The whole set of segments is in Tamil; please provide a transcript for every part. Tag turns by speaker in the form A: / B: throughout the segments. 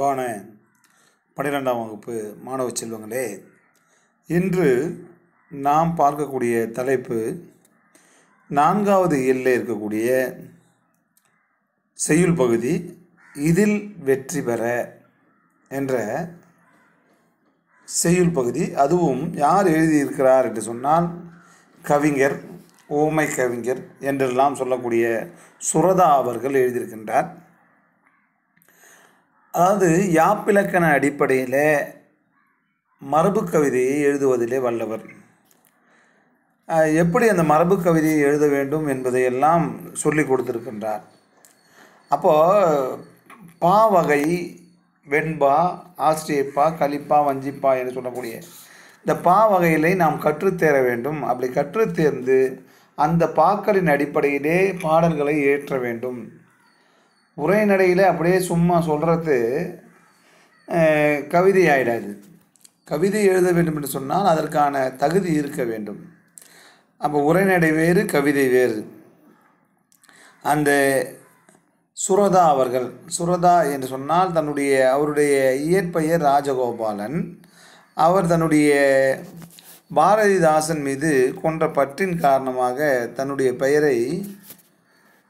A: பான 12ஆம் வகுப்பு மாணவ செல்வங்களே, இன்று நாம் பார்க்கக்கூடிய தலைப்பு 4வது இயலில் இருக்கக்கூடிய செய்யுள் பகுதி இதில் வெற்றி பெற என்ற செய்யுள் பகுதி. அதுவும் யார் எழுதியிருக்கிறார் என்று சொன்னால் கவிஞர், ஓமை கவிஞர் என்றெல்லாம் சொல்லக்கூடிய சுரதா அவர்கள் எழுதியிருக்கின்றார். அதாவது யாப்பிலக்கண அடிப்படையில் மரபு கவிதையை எழுதுவதிலே வல்லவர். எப்படி அந்த மரபு கவிதையை எழுத வேண்டும் என்பதையெல்லாம் சொல்லி கொடுத்துருக்கின்றார். அப்போது பா வகை, வெண்பா, ஆசிரியப்பா, கலிப்பா, வஞ்சிப்பா என்று சொல்லக்கூடிய இந்த பா வகைகளை நாம் கற்றுத்தேர வேண்டும். அப்படி கற்றுத்தேர்ந்து அந்த பாக்களின் அடிப்படையிலே பாடல்களை ஏற்ற வேண்டும். உரைநடையில் அப்படியே சும்மா சொல்கிறது கவிதை ஆகிடாது. கவிதை எழுத வேண்டும் என்று சொன்னால் அதற்கான தகுதி இருக்க வேண்டும். அப்போ உரைநடை வேறு, கவிதை வேறு. அந்த சுரதா அவர்கள், சுரதா என்று சொன்னால் அவருடைய இயற்பெயர் ராஜகோபாலன். அவர் தன்னுடைய பாரதிதாசன் மீது கொண்ட பற்றின் காரணமாக தன்னுடைய பெயரை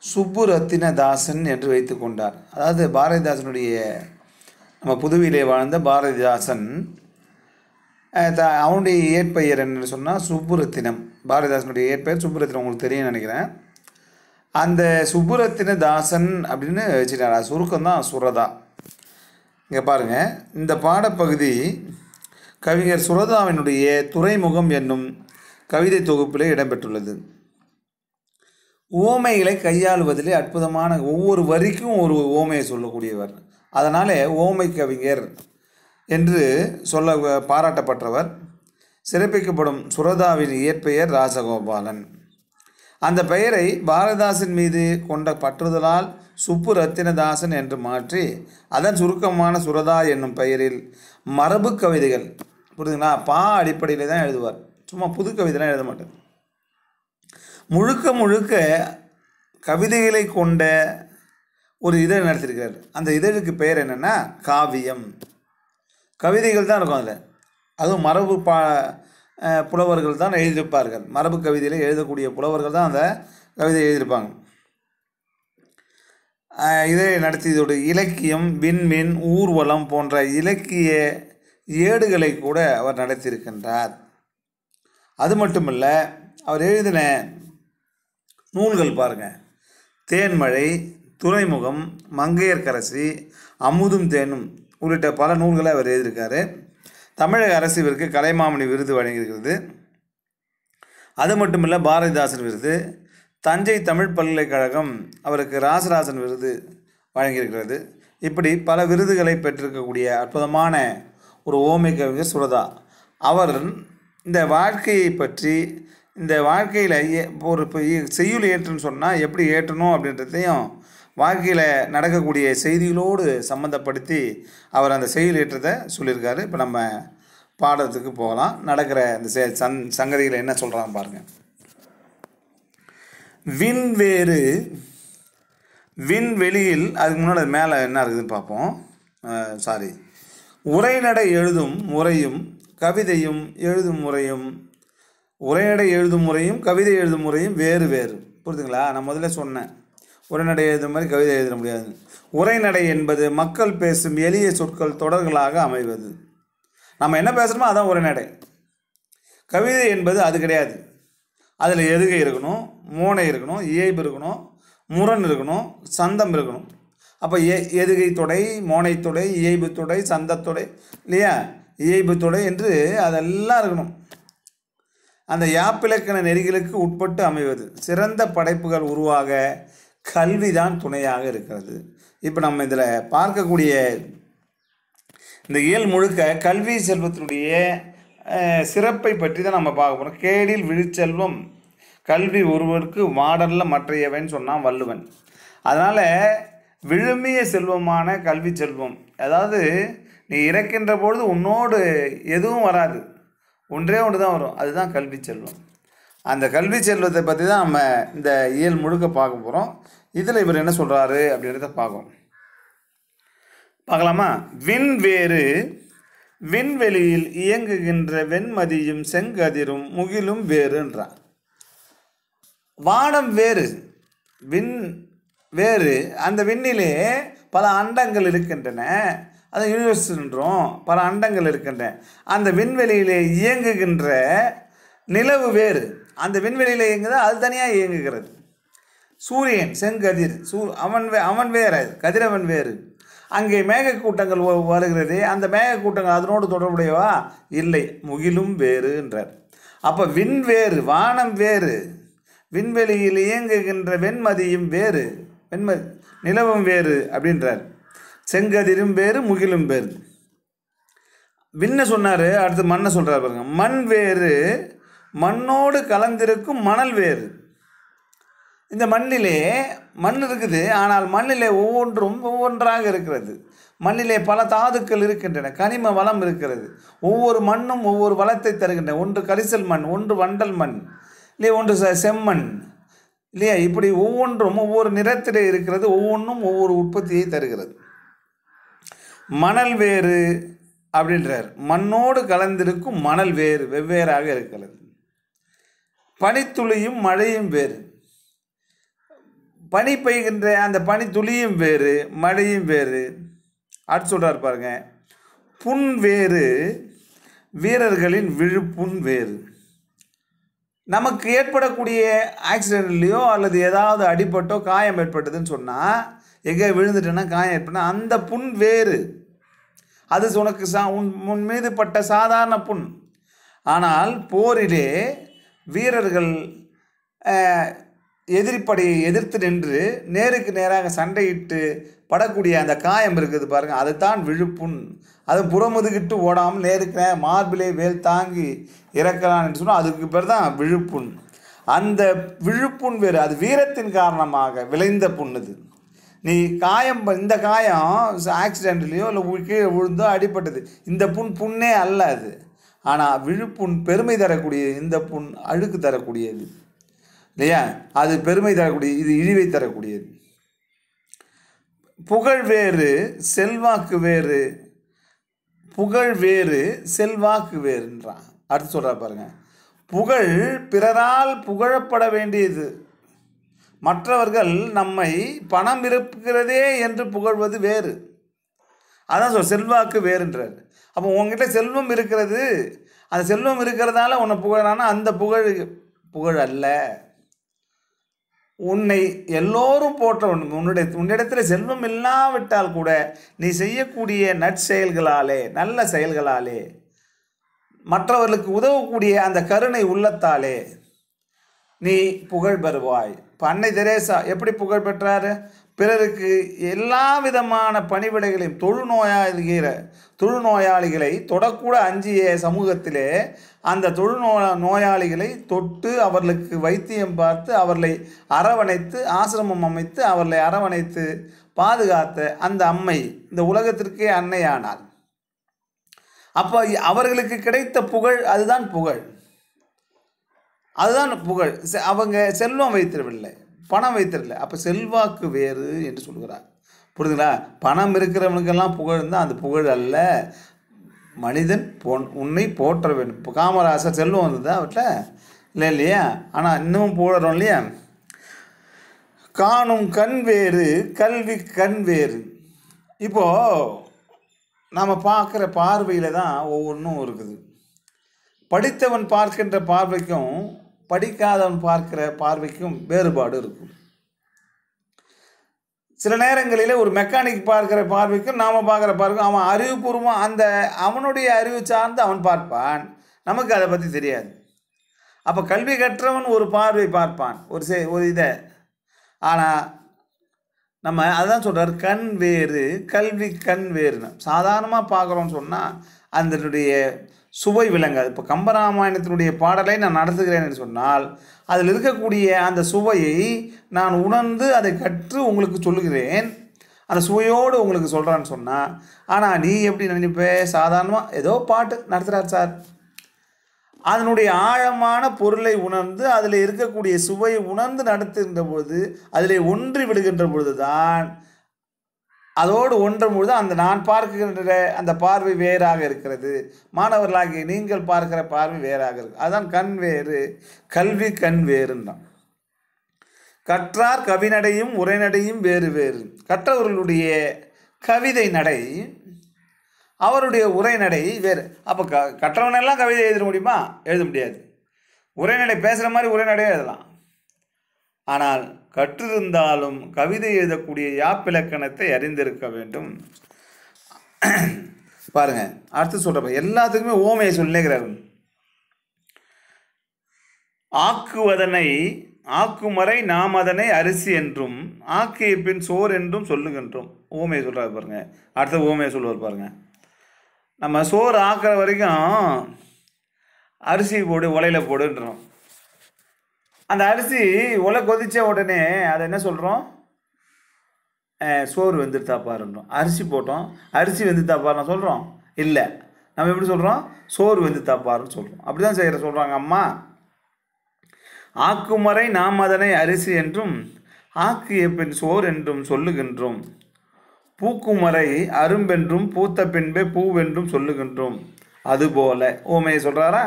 A: சுப்புரத்தினதாசன் என்று வைத்து கொண்டார். அதாவது பாரதிதாசனுடைய, நம்ம புதுவையிலே வாழ்ந்த பாரதிதாசன், அவனுடைய இயற்பெயர் என்று சொன்னால் சுப்புரத்தினம். பாரதிதாசனுடைய இயற்பெயர் சுப்புரத்தினம், உங்களுக்கு தெரியும் நினைக்கிறேன். அந்த சுப்புரத்தினதாசன் அப்படின்னு வச்சுட்டார். சுருக்கம் தான் சுரதா. இங்கே பாருங்கள், இந்த பாடப்பகுதி கவிஞர் சுரதாவினுடைய துறைமுகம் என்னும் கவிதை தொகுப்பிலே இடம்பெற்றுள்ளது. ஓமைகளை கையாளுவதிலே அற்புதமான, ஒவ்வொரு வரிக்கும் ஒரு ஓமையை சொல்லக்கூடியவர். அதனால் ஓமை கவிஞர் என்று பாராட்டப்பட்டவர். சிறப்பிக்கப்படும் சுரதாவின் இயற்பெயர் ராஜகோபாலன். அந்த பெயரை பாரதிதாசன் மீது கொண்ட பற்றுதலால் சுப்பு ரத்தினதாசன் என்று மாற்றி அதன் சுருக்கமான சுரதா என்னும் பெயரில் மரபு கவிதைகள், புரியுதுங்களா, பா அடிப்படையில் தான் எழுதுவார். சும்மா புது கவிதைலாம் எழுத மாட்டார். முழுக்க கவிதைகளை கொண்ட ஒரு இதழ் நடத்தியிருக்கார். அந்த இதழுக்கு பெயர் என்னென்னா காவியம். கவிதைகள் தான் இருக்கும் அதில். அதுவும் மரபு புலவர்கள் தான் எழுதியிருப்பார்கள். மரபு கவிதையில் எழுதக்கூடிய புலவர்கள் தான் அந்த கவிதை எழுதியிருப்பாங்க. இதை நடத்தியதோடு இலக்கியம், விண்மீன், ஊர்வலம் போன்ற இலக்கிய ஏடுகளை கூட அவர் நடத்தியிருக்கின்றார். அது மட்டுமல்ல, அவர் எழுதின நூல்கள் பாருங்கள்: தேன்மழை, துறைமுகம், மங்கையர்க்கரசி, அமுதும் தேனும் உள்ளிட்ட பல நூல்களை அவர் எழுதியிருக்காரு. தமிழக அரசு இவருக்கு கலைமாமணி விருது வழங்கியிருக்கிறது. அது மட்டுமில்லை, பாரதிதாசன் விருது, தஞ்சை தமிழ் பல்கலைக்கழகம் அவருக்கு ராசராசன் விருது வழங்கியிருக்கிறது. இப்படி பல விருதுகளை பெற்றிருக்கக்கூடிய அற்புதமான ஒரு ஓமை கவிஞர் சுரதா. அவர் இந்த வாழ்க்கையை பற்றி, இந்த வாழ்க்கையில் ஒரு செய்யுள் ஏற்றுன்னு சொன்னால் எப்படி ஏற்றணும் அப்படின்றதையும் வாழ்க்கையில் நடக்கக்கூடிய செய்திகளோடு சம்மந்தப்படுத்தி அவர் அந்த செய்யுள் ஏற்றத்தை சொல்லியிருக்காரு. இப்போ நம்ம பாடத்துக்கு போகலாம். நடக்கிற இந்த சங்கதிகளை என்ன சொல்கிறாங்க பாருங்கள். விண்வேறு, விண்வெளியில், அதுக்கு முன்னாடி மேலே என்ன இருக்குதுன்னு பார்ப்போம். உரைநடை எழுதும் முறையும் கவிதையும் எழுதும் முறையும், உரைநடை எழுதும் முறையும் கவிதை எழுதும் முறையும் வேறு வேறு. புரியுதுங்களா? நான் முதல்ல சொன்னேன், உரைநடை எழுதும் மாதிரி கவிதை எழுத முடியாது. உரைநடை என்பது மக்கள் பேசும் எளிய சொற்கள் தொடர்களாக அமைவது. நம்ம என்ன பேசுகிறோமோ அதான் உரைநடை. கவிதை என்பது அது கிடையாது. அதில் எதுகை இருக்கணும், மோனை இருக்கணும், இயைபு இருக்கணும், முரண் இருக்கணும், சந்தம் இருக்கணும். அப்போ எதுகை தொடை, மோனை தொடை, இயைபு தொடை, சந்தத்தொடை, இல்லையா, இயைபு தொடை என்று அதெல்லாம் இருக்கணும். அந்த யாப்பிலக்கண நெறிகளுக்கு உட்பட்டு அமைவது. சிறந்த படைப்புகள் உருவாக கல்விதான் துணையாக இருக்கிறது. இப்போ நம்ம இதில் பார்க்கக்கூடிய இந்த இயல் முழுக்க கல்வி செல்வத்தினுடைய சிறப்பை பற்றி தான் நம்ம பார்க்க போகிறோம். கேடில் விழிச்செல்வம் கல்வி ஒருவருக்கு மாடல்ல மற்றையவன் சொன்னான் வள்ளுவன். அதனால் விழுமிய செல்வமான கல்வி செல்வம், அதாவது நீ இறக்கின்ற பொழுது உன்னோடு எதுவும் வராது, ஒன்றே ஒன்று தான் வரும், அதுதான் கல்வி செல்வம். அந்த கல்வி செல்வத்தை பற்றி தான் நம்ம இந்த இயல் முழுக்க பார்க்க போகிறோம். இதில் இவர் என்ன சொல்கிறாரு அப்படின்றத பார்க்கணும். பார்க்கலாமா? விண் வேறு விண்வெளியில் இயங்குகின்ற வெண்மதியும் செங்கதிரும் முகிலும் வேறுன்றான். வானம் வேறு, விண் வேறு. அந்த விண்ணிலே பல அண்டங்கள் இருக்கின்றன, அது யூனிவர்ஸ் என்றும் பல அண்டங்கள் இருக்கின்றன. அந்த விண்வெளியிலே இயங்குகின்ற நிலவு வேறு, அந்த விண்வெளியில் இயங்குதா அது தனியாக இயங்குகிறது. சூரியன் செங்கதிர், அவன் வேறு, கதிரவன் வேறு. அங்கே மேகக்கூட்டங்கள் வருகிறது, அந்த மேகக்கூட்டங்கள் அதனோடு தொடர்புடையவா? இல்லை, முகிலும் வேறு என்றார். அப்போ விண் வேறு, வானம் வேறு, விண்வெளியில் இயங்குகின்ற வெண்மதியும் வேறு, நிலவும் வேறு அப்படின்றார். செங்கதிரும் வேறு, முகிலும் வேறு. விண்ண சொன்னார், அடுத்து மண்ணை சொல்கிறார் பாருங்க. மண் வேறு, மண்ணோடு கலந்திருக்கும் மணல் வேறு. இந்த மண்ணிலே மண் இருக்குது, ஆனால் மண்ணிலே ஒவ்வொன்றும் ஒவ்வொன்றாக இருக்கிறது. மண்ணிலே பல தாதுக்கள் இருக்கின்றன, கனிம வளம் இருக்கிறது. ஒவ்வொரு மண்ணும் ஒவ்வொரு வளத்தை தருகின்றன. ஒன்று கரிசல் மண், ஒன்று வண்டல் மண், இல்லையா, ஒன்று செம்மண், இல்லையா, இப்படி ஒவ்வொன்றும் ஒவ்வொரு நிறத்திலே இருக்கிறது. ஒவ்வொன்றும் ஒவ்வொரு உற்பத்தியை தருகிறது. மணல் வேறு அப்படின்றார். மண்ணோடு கலந்திருக்கும் மணல் வேறு, வெவ்வேறாக இருக்கிறது. பனித்துளியும் மழையும் வேறு. பனி பெய்கின்ற அந்த பனி துளியும் வேறு, மழையும் வேறு. அடுத்து சொல்கிறார் பாருங்க. புண் வேறு, வீரர்களின் விழுப்புண் வேறு. நமக்கு ஏற்படக்கூடிய ஆக்சிடென்ட்லேயோ அல்லது ஏதாவது அடிபட்டோ காயம் ஏற்பட்டதுன்னு சொன்னால், எங்கே விழுந்துட்டேன்னா காயம் ஏற்பட்டா அந்த புண் வேறு. அது உனக்கு உன் மீது பட்ட சாதாரண புண். ஆனால் போரிலே வீரர்கள் எதிரிப்படையை எதிர்த்து நின்று நேருக்கு நேராக சண்டையிட்டு படக்கூடிய அந்த காயம் இருக்குது பாருங்கள், அதுதான் விழுப்புண். அது புறமுதுகிட்டு ஓடாமல் நேருக்கு மார்பிலே வேல் தாங்கி இறக்கலாம் என்று சொன்னால் அதுக்கு பேர் தான் விழுப்புண். அந்த விழுப்புண் வேறு, அது வீரத்தின் காரணமாக விளைந்த புண்ணுது. நீ காயம், இந்த காயம் ஆக்சிடென்ட்லேயோ இல்லை கீழே விழுந்தோ அடிப்பட்டது, இந்த புண்ணே அல்ல அது. ஆனால் விழுப்புண் பெருமை தரக்கூடியது, இந்த புண் அழுக்கு தரக்கூடியது, இல்லையா, அது பெருமை தரக்கூடியது, இது இழிவை தரக்கூடியது. புகழ் வேறு, செல்வாக்கு வேறு. புகழ் வேறு, செல்வாக்கு வேறுன்றான். அடுத்து சொல்கிறா பாருங்க. புகழ் பிறரால் புகழப்பட வேண்டியது. மற்றவர்கள் நம்மை பணம் இருக்கிறதே என்று புகழ்வது வேறு. அதான் செல்வாக்கு வேறுன்றார். அப்போ உங்ககிட்ட செல்வம் இருக்கிறது, அந்த செல்வம் இருக்கிறதால உன்னை புகழானா அந்த புகழ் அல்ல. உன்னை எல்லோரும் போற்ற வேண்டும். உன்னிடத்தில் செல்வம் இல்லாவிட்டால் கூட நீ செய்யக்கூடிய நற்செயல்களாலே, நல்ல செயல்களாலே, மற்றவர்களுக்கு உதவக்கூடிய அந்த கருணை உள்ளத்தாலே நீ புகழ் பெறுவாய். இப்போ அன்னை தெரேசா எப்படி புகழ் பெற்றார்? பிறருக்கு எல்லா விதமான பணிவிடைகளையும், தொழுநோயாளிகளை தொடக்கூட அஞ்சிய சமூகத்திலே அந்த நோயாளிகளை தொட்டு அவர்களுக்கு வைத்தியம் பார்த்து அவர்களை அரவணைத்து, ஆசிரமம் அமைத்து அவர்களை அரவணைத்து பாதுகாத்த அந்த அம்மை இந்த உலகத்திற்கே அன்னையானார். அப்போ அவர்களுக்கு கிடைத்த புகழ் அதுதான் புகழ், அதுதான் புகழ். அவங்க செல்வம் வைத்திரவில்லை, பணம் வைத்திரவில்லை. அப்போ செல்வாக்கு வேறு என்று சொல்கிறார். புரியுதுங்களா? பணம் இருக்கிறவனுக்கெல்லாம் புகழ் இருந்தால் அந்த புகழ் அல்ல. மனிதன் உன்னை போற்ற வேண்டும். இப்போ காமராசர் செல்வம் வந்ததா அவற்றில்? இல்லை இல்லையா? ஆனால் இன்னமும் புகழறோம் இல்லையா? காணும் கண் வேறு, கல்வி கண் வேறு. இப்போது நாம் பார்க்குற பார்வையில் தான் ஒவ்வொன்றும் இருக்குது. படித்தவன் பார்க்கின்ற பார்வைக்கும் படிக்காதவன் பார்க்கிற பார்வைக்கும் வேறுபாடு இருக்கும். சில நேரங்களில் ஒரு மெக்கானிக் பார்க்கிற பார்வைக்கும் நாம் பார்க்குற பார்வைக்கும் அவன் அறிவுபூர்வமாக அந்த அவனுடைய அறிவு சார்ந்து அவன் பார்ப்பான், நமக்கு அதை பற்றி தெரியாது. அப்போ கல்வி கற்றவன் ஒரு பார்வை பார்ப்பான், ஒரு இதை. ஆனால் நம்ம அதுதான் சொல்கிறார், கண் வேறு கல்வி கண் வேறுன்னு. சாதாரணமாக பார்க்குறோன்னு சொன்னால் அதனுடைய சுவை விளங்காது. இப்போ கம்பராமாயணத்தினுடைய பாடலை நான் நடத்துகிறேன்னு சொன்னால் அதில் இருக்கக்கூடிய அந்த சுவையை நான் உணர்ந்து அதை கற்று உங்களுக்கு சொல்லுகிறேன், அந்த சுவையோடு உங்களுக்கு சொல்கிறான்னு சொன்னால். ஆனால் நீ எப்படி நினைப்பே? சாதாரணமாக ஏதோ பாட்டு நடத்துகிறார் சார், அதனுடைய ஆழமான பொருளை உணர்ந்து அதில் இருக்கக்கூடிய சுவையை உணர்ந்து நடத்துகின்ற பொழுது, அதில் ஒன்றி விடுகின்ற பொழுது தான் அதோடு ஒன்றும் பொழுது அந்த நான் பார்க்கின்ற அந்த பார்வை வேறாக இருக்கிறது, மாணவர்களாகிய நீங்கள் பார்க்கிற பார்வை வேறாக இருக்குது. அதுதான் கண் வேறு, கல்வி கண் வேறுன்றான். கற்றார் கவிநடையும் உரைநடையும் வேறு வேறு. கற்றவர்களுடைய கவிதை நடை, அவருடைய உரைநடை வேறு. அப்போ கற்றவனெல்லாம் கவிதை எழுத முடியுமா? எழுத முடியாது. உரைநடை பேசுகிற மாதிரி உரைநடையே எழுதலாம். ஆனால் கற்றிருந்தாலும் கவிதை எழுதக்கூடிய யாப்பிலக்கணத்தை அறிந்திருக்க வேண்டும். பாருங்க, அடுத்து சொல்கிறப்ப எல்லாத்துக்குமே ஓமையை சொல்லிக்கிறார். ஆக்குவதனை ஆக்குமறை நாம் அதனை அரிசி என்றும் ஆக்கிய பின் சோறு என்றும் சொல்லுகின்றோம். ஓமையை சொல்கிறார் பாருங்க. அடுத்த ஓமையை சொல்லுவார் பாருங்க. நம்ம சோறு ஆக்கிற வரைக்கும் அரிசி போடு, உலையில் போடுன்றோம். அந்த அரிசி உலை கொதித்த உடனே அதை என்ன சொல்கிறோம்? சோறு வெந்துட்டா பாருன்றோம். அரிசி போட்டோம், அரிசி வெந்துட்டா பாருன்னு சொல்கிறோம்? இல்லை, நம்ம எப்படி சொல்கிறோம்? சோறு வெந்துட்டா பாருன்னு சொல்கிறோம். அப்படி தான் செய்கிற சொல்கிறாங்க அம்மா. ஆக்குமறை நாம் அதனை அரிசி என்றும் ஆக்கிய பின் சோறு என்றும் சொல்லுகின்றோம். பூக்குமறை அரும்பென்றும் பூத்த பின்பே பூவென்றும் சொல்லுகின்றோம். அதுபோல ஓமையை சொல்கிறாரா?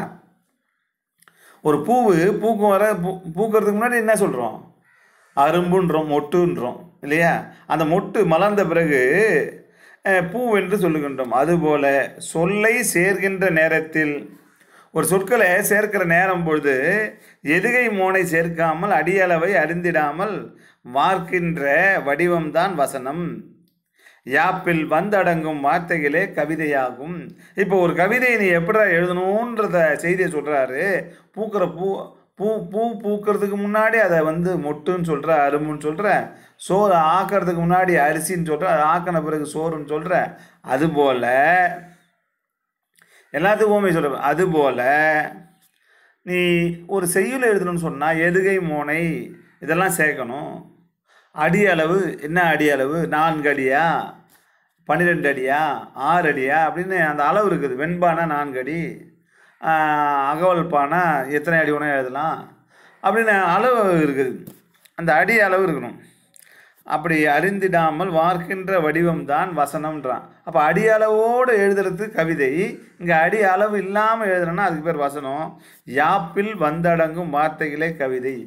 A: ஒரு பூவு பூக்கும் வர பூக்கிறதுக்கு முன்னாடி என்ன சொல்கிறோம்? அரும்புன்றோம், மொட்டுன்றோம் இல்லையா? அந்த மொட்டு மலர்ந்த பிறகு பூவென்று சொல்லுகின்றோம். அதுபோல சொல்லை சேர்கின்ற நேரத்தில், ஒரு சொற்களை சேர்க்கிற நேரம் பொழுது எதுகை மோனை சேர்க்காமல் அடியளவை அறிந்திடாமல் வார்க்கின்ற வடிவம்தான் வசனம். யாப்பில் வந்தடங்கும் வார்த்தைகளே கவிதையாகும். இப்போ ஒரு கவிதையை நீ எப்படி எழுதணுன்றத செய்தியை சொல்கிறாரு. பூக்கிற பூக்கிறதுக்கு முன்னாடி அதை மொட்டுன்னு சொல்கிற, அரும்புன்னு சொல்கிற, சோறு ஆக்கிறதுக்கு முன்னாடி அரிசின்னு சொல்கிற, அதை ஆக்கின பிறகு சோறுன்னு சொல்கிற. அதுபோல் எல்லாத்துக்கும் ஓமை சொல்கிற. அதுபோல் நீ ஒரு செய்யுள் எழுதணும்னு சொன்னால் எதுகை மோனை இதெல்லாம் சேர்க்கணும். அடி அளவு என்ன? அடி அளவு 4 அடியா, 12 அடியா, 6 அடியா அப்படின்னு அந்த அளவு இருக்குது. வெண்பானா 4 அடி, அகவல் பானா எத்தனை அடி வேணால் எழுதலாம் அப்படின்னு அளவு இருக்குது. அந்த அடி அளவு இருக்கணும். அப்படி அறிந்திடாமல் வார்க்கின்ற வடிவம் தான் வசனம்ன்றான். அப்போ அடி அளவோடு எழுதுறது கவிதை. இங்கே அடி அளவு இல்லாமல் எழுதுறோன்னா அதுக்கு பேர் வசனம். யாப்பில் வந்தடங்கும் வார்த்தைகளே கவிதை.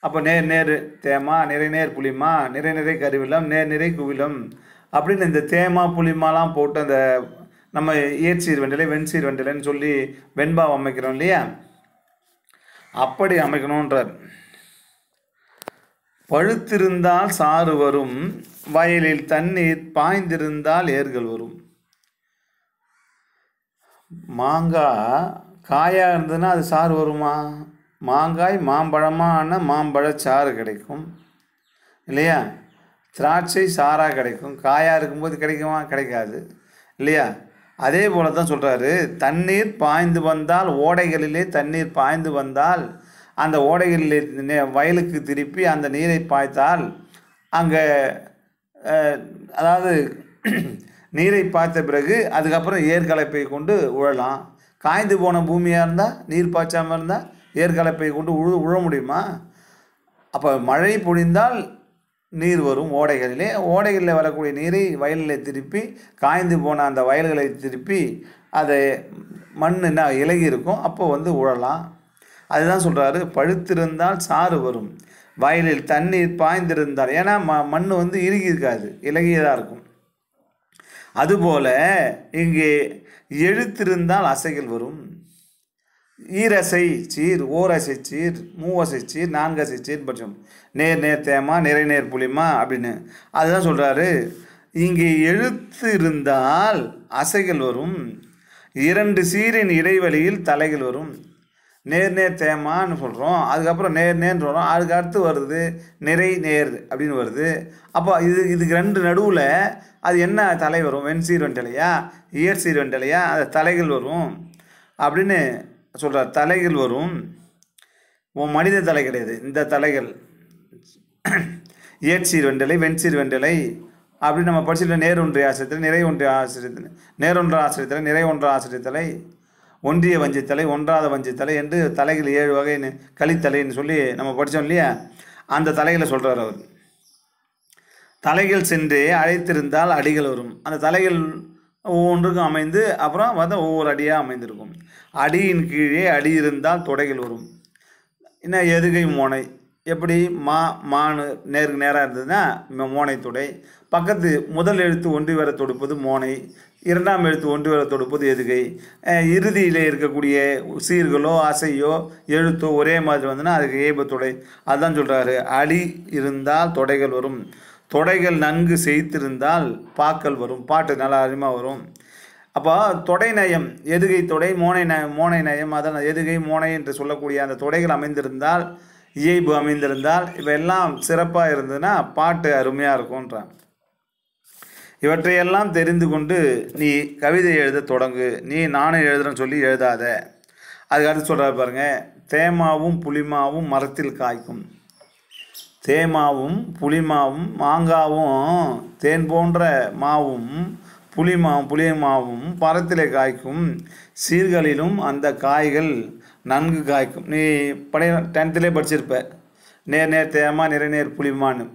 A: அப்போ நேர் நேர் தேமா, நிறை நேர் புளிமா, நிறை நிறை கருவிலம், நேர் நிறை குவிலம் அப்படின்னு இந்த தேமா புளிமாலாம் போட்டு அந்த நம்ம ஏற்சீர் வெண்டலை வெண்சீர் வெண்டலைன்னு சொல்லி வெண்பா அமைக்கிறோம் இல்லையா? அப்படி அமைக்கணுன்றார். பழுத்திருந்தால் சாறு வரும், வயலில் தண்ணீர் பாய்ந்திருந்தால் ஏர்கள் வரும். மாங்காய் காயாக இருந்ததுன்னா அது சாறு வருமா? மாங்காய் மாம்பழமான மாம்பழச்சாறு கிடைக்கும் இல்லையா? திராட்சை சாராக கிடைக்கும். காயாக இருக்கும்போது கிடைக்குமா? கிடைக்காது இல்லையா? அதே போல தான் சொல்கிறாரு. தண்ணீர் பாய்ந்து வந்தால், ஓடைகளிலே தண்ணீர் பாய்ந்து வந்தால் அந்த ஓடைகளிலே வயலுக்கு திருப்பி அந்த நீரை பாய்த்தால் அங்கே அதாவது நீரை பாய்த்த பிறகு அதுக்கப்புறம் ஏர்கலப்பை கொண்டு உழலாம். காய்ந்து போன பூமியாக இருந்தால், நீர் பாய்ச்சாமல் இருந்தால் ஏர்கலப்பை கொண்டு உழ முடியுமா? அப்போ மழை பொழிந்தால் நீர் வரும் ஓடைகளிலே. ஓடைகளில் வரக்கூடிய நீரை வயலில் திருப்பி, காய்ந்து போன அந்த வயல்களை திருப்பி அதை மண் என்ன இலகி இருக்கும், அப்போ உழலாம். அதுதான் சொல்கிறாரு. பழுத்திருந்தால் சாறு வரும், வயலில் தண்ணீர் பாய்ந்திருந்தால். ஏன்னா மண் இறுகி இருக்காது, இலகியதாக இருக்கும். அதுபோல் இங்கே எழுத்திருந்தால் அசைகள் வரும். ஈரசை சீர், ஓரசை சீர், மூவசை சீர், 4 அசை சீர் பட்சம், நேர் நேர் தேமா, நிறை நேர் புளிமா அப்படின்னு. அதுதான் சொல்கிறாரு. இங்கே எழுத்து இருந்தால் அசைகள் வரும், 2 சீரின் இடைவெளியில் தலைகள் வரும். நேர் நேர் தேமான்னு சொல்கிறோம், அதுக்கப்புறம் நேர் நேர்னு சொல்கிறோம், அதுக்கு அடுத்து வருது நிறை நேர் அப்படின்னு வருது. அப்போ இதுக்கு 2 நடுவில் அது என்ன தலை வரும்? வெண்சீர் வெண்டலையா, இயற்சீர் வெண்டலையா? அது தலைகள் வரும் அப்படின்னு சொல்கிறார். தலைகள் வரும். மனித தலை கிடையாது, இந்த தலைகள். இயற்சீர் வெண்டலை, வெண்சீர் வெண்டலை அப்படின்னு நம்ம படிச்சுட்டு நேர் ஒன்றிய ஆசிரியத்தலை, நிறை ஒன்றிய ஆசிரியத்தலை, நேரொன்ற ஆசிரியத்தலை, நிறை ஒன்ற ஆசிரியத்தலை, ஒன்றிய வஞ்சித்தலை, ஒன்றாத வஞ்சித்தலை என்று தலைகள் 7 வகைன்னு கலித்தலைன்னு சொல்லி நம்ம படித்தோம் இல்லையா? அந்த தலைகளை சொல்கிறார் அவர். தலைகள் சென்று அழைத்திருந்தால் அடிகள் வரும். அந்த தலைகள் ஒவ்வொன்றுக்கும் அமைந்து அப்புறம் பார்த்தா ஒவ்வொரு அடியாக அமைந்திருக்கும். அடியின் கீழே அடி இருந்தால் தொடைகள் வரும். என்ன எதுகை மோனை எப்படி மானு நேருக்கு நேராக இருந்ததுன்னா மோனை தொடை. பக்கத்து முதல் எழுத்து ஒன்றி வர தொடுப்பது மோனை, இரண்டாம் எழுத்து ஒன்றி வர தொடுப்பது எதுகை. இறுதியில் இருக்கக்கூடிய சீர்களோ அசையோ எழுத்தோ ஒரே மாதிரி வந்துன்னா அதுக்கு ஏபத்தொடை. அதுதான் சொல்கிறாரு, அடி இருந்தால் தொடைகள் வரும், தொடைகள் நன்கு செய்திருந்தால் பாக்கள் வரும், பாட்டு நல்லா அதிகமாக வரும். அப்போ தொடை நயம், எதுகை தொடை, மோனை நயம், அதான் எதுகை மோனை என்று சொல்லக்கூடிய அந்த தொடைகள் அமைந்திருந்தால், இயைபு அமைந்திருந்தால், இவையெல்லாம் சிறப்பாக இருந்ததுன்னா பாட்டு அருமையாக இருக்கும்ன்றான். இவற்றையெல்லாம் தெரிந்து கொண்டு நீ கவிதை எழுத தொடங்கு. நீ நானும் எழுதுறேன்னு சொல்லி எழுதாத. அதுக்கு அடுத்து சொல்கிறாரு பாருங்க, தேமாவும் புளிமாவும் மரத்தில் காய்க்கும். தேமாவும் புளிமாவும் மாங்காவும் தேன் போன்ற மாவும் புளியமாவும் மரத்திலே காய்க்கும். சீர்களிலும் அந்த காய்கள் நன்கு காய்க்கும். நீ 10th படிச்சிருப்ப, நேர் தேமா நிறைநேர் புளிமான்னு.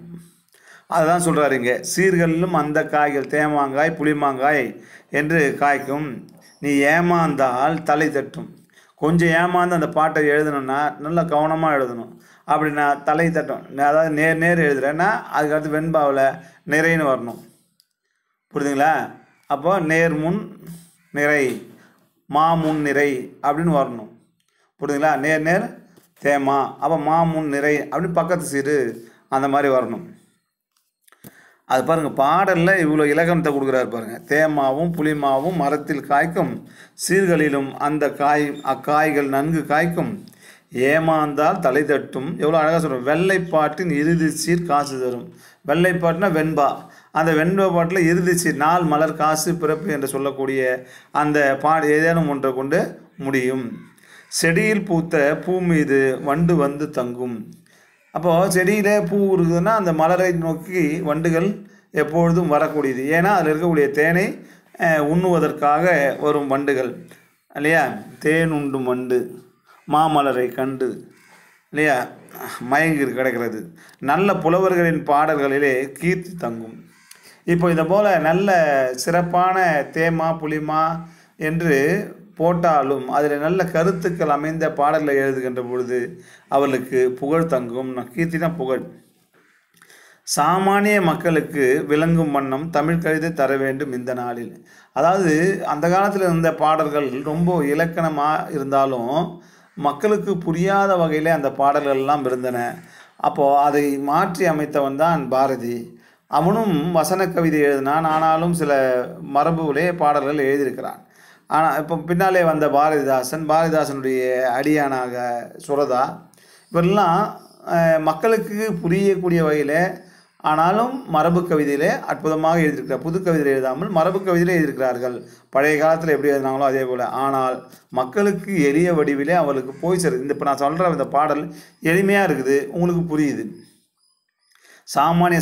A: அதுதான் சொல்கிறாரு இங்கே, சீர்களிலும் அந்த காய்கள் தேமாங்காய் புளிமாங்காய் என்று காய்க்கும். நீ ஏமாந்தால் தலை தட்டும். கொஞ்சம் ஏமாந்து அந்த பாட்டை எழுதணுன்னா நல்லா கவனமாக எழுதணும். அப்படி நான் தலை தட்டும், அதாவது நேர் எழுதுறேன்னா அதுக்கடுத்து வெண்பாவில் நிறைன்னு வரணும். புரியுதுங்களா? அப்போ நேர் முன் நிறை, முன் நிறை அப்படின்னு வரணும். புரியுதுங்களா? நேர் தேமா, அப்போ முன் நிறை அப்படின்னு பக்கத்து சீரு அந்த மாதிரி வரணும். அது பாருங்கள், பாடலில் இவ்வளோ இலக்கணத்தை கொடுக்குறாரு பாருங்கள். தேமாவும் புளிமாவும் மரத்தில் காய்க்கும், சீர்களிலும் அந்த அக்காய்கள் நன்கு காய்க்கும். ஏமாந்தால் தலை தட்டும். எவ்வளோ அழகாக சொல்கிறோம். வெள்ளைப்பாட்டின் இறுதி சீர் காசு தரும். வெள்ளைப்பாட்டுனா வெண்பா. அந்த வெண்பா பாட்டில் இறுதி சீர், நாள் மலர் காசு பிறப்பு என்று சொல்லக்கூடிய அந்த ஏதேனும் ஒன்றை கொண்டு முடியும். செடியில் பூத்த பூ மீது வண்டு வந்து தங்கும். அப்போது செடியிலே பூ இருக்குதுன்னா அந்த மலரை நோக்கி வண்டுகள் எப்பொழுதும் வரக்கூடியது. ஏன்னா அதில் இருக்கக்கூடிய தேனை உண்ணுவதற்காக வரும் வண்டுகள் இல்லையா. தேன் உண்டும் வண்டு மாமலரை கண்டு இல்லையா மயங்கி கிடக்கிறது. நல்ல புலவர்களின் பாடல்களிலே கீர்த்தி தங்கும். இப்போ இதை போல் நல்ல சிறப்பான தேமா புளிமா என்று போட்டாலும் அதில் நல்ல கருத்துக்கள் அமைந்த பாடல்களை எழுதுகின்ற பொழுது அவர்களுக்கு புகழ் தங்கும். கீர்த்தினா புகழ். சாமானிய மக்களுக்கு விளங்கும் வண்ணம் தமிழ் கவிதை தர வேண்டும் இந்த நாளில். அதாவது அந்த காலத்தில் இருந்த பாடல்கள் ரொம்ப இலக்கணமாக இருந்தாலும் மக்களுக்கு புரியாத வகையில் அந்த பாடல்கள் எல்லாம் இருந்தன. அப்போது அதை மாற்றி அமைத்தவன் தான் பாரதி. அவனும் வசன கவிதை எழுதினான், ஆனாலும் சில மரபுகளே பாடல்கள் எழுதியிருக்கிறான். ஆனால் இப்போ பின்னாலே வந்த பாரதிதாசனுடைய அடியானாக சுரதா, இவரெல்லாம் மக்களுக்கு புரியக்கூடிய வகையில் ஆனாலும் மரபு கவிதையிலே அற்புதமாக எழுதியிருக்கிறார். புது கவிதையில் எழுதாமல் மரபு கவிதையில் எழுதியிருக்கிறார்கள். பழைய காலத்தில் எப்படி எழுதினாங்களோ அதே போல். ஆனால் மக்களுக்கு எளிய வடிவிலே அவர்களுக்கு போய் சேருது. இப்போ நான் சொல்கிற இந்த பாடல் எளிமையாக இருக்குது, உங்களுக்கு புரியுது.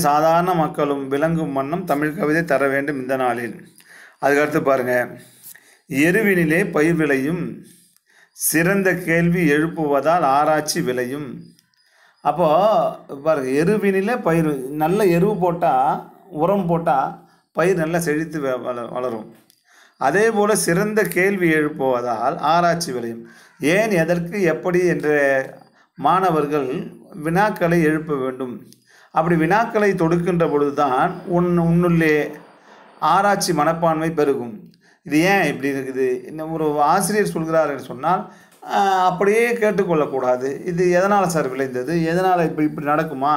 A: சாதாரண மக்களும் விளங்கும் வண்ணம் தமிழ் கவிதை தர வேண்டும் இந்த நாளில். அதுக்கடுத்து பாருங்கள், எருவினிலே பயிர் விளையும், சிறந்த கேள்வி எழுப்புவதால் ஆராய்ச்சி விளையும். அப்போது பாருங்கள், எருவினிலே பயிர், நல்ல எருவு போட்டால், உரம் போட்டால் பயிர் நல்லா செழித்து வளரும். அதே போல் சிறந்த கேள்வி எழுப்புவதால் ஆராய்ச்சி விளையும். ஏன், எதற்கு, எப்படி என்ற மாணவர்கள் வினாக்களை எழுப்ப வேண்டும். அப்படி வினாக்களை தொடுக்கின்ற பொழுதுதான் உன்னுள்ளே ஆராய்ச்சி மனப்பான்மை பெருகும். இது ஏன் இப்படி இருக்குது, இன்னும் ஒரு ஆசிரியர் சொல்கிறார் என்று சொன்னால் அப்படியே கேட்டுக்கொள்ளக்கூடாது. இது எதனால் சார் விளைந்தது, எதனால் இப்படி நடக்குமா